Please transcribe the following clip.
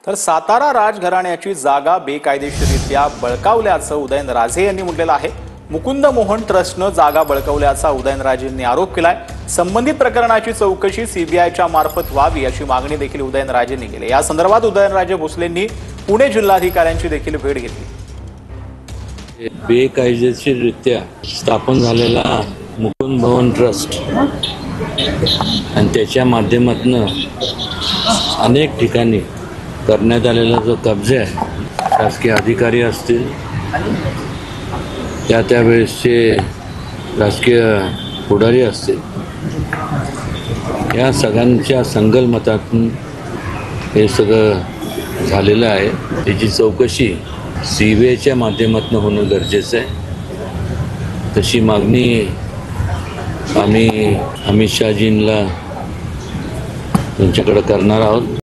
तर सातारा राजघराण्याची जागा बेकायदेशीररित्या बळकावल्याचं उदयनराजे यांनी म्हटलेलं आहे। मुकुंद मोहन ट्रस्टनं जागा बळकावल्याचा उदयनराजेंनी आरोप केलाय। संबंधित प्रकरणाची चौकशी सीबीआयच्या मार्फत व्हावी अशी मागणी देखील उदयनराजेंनी केली। या संदर्भात उदयनराजे भोसलेंनी पुणे जिल्हाधिकाऱ्यांची देखील भेट घेतली। बेकायदेशीररित्या स्थापन झालेला मुकुंद मोहन ट्रस्ट आणि त्याच्या माध्यमातून अनेक ठिकाणी करण्यात आलेला जो कब्जा आहे, शासकीय अधिकारी असतील, त्यावेळेसचे राजकीय पुढारी असतील, या सगळ्यांच्या संगनमतातून हे सगळं झालेलं आहे। त्याची चौकशी सीबीआयच्या माध्यमातून होणं गरजेचं आहे। तशी मागणी आम्ही अमित शहाजींना त्यांच्याकडे करणार आहोत।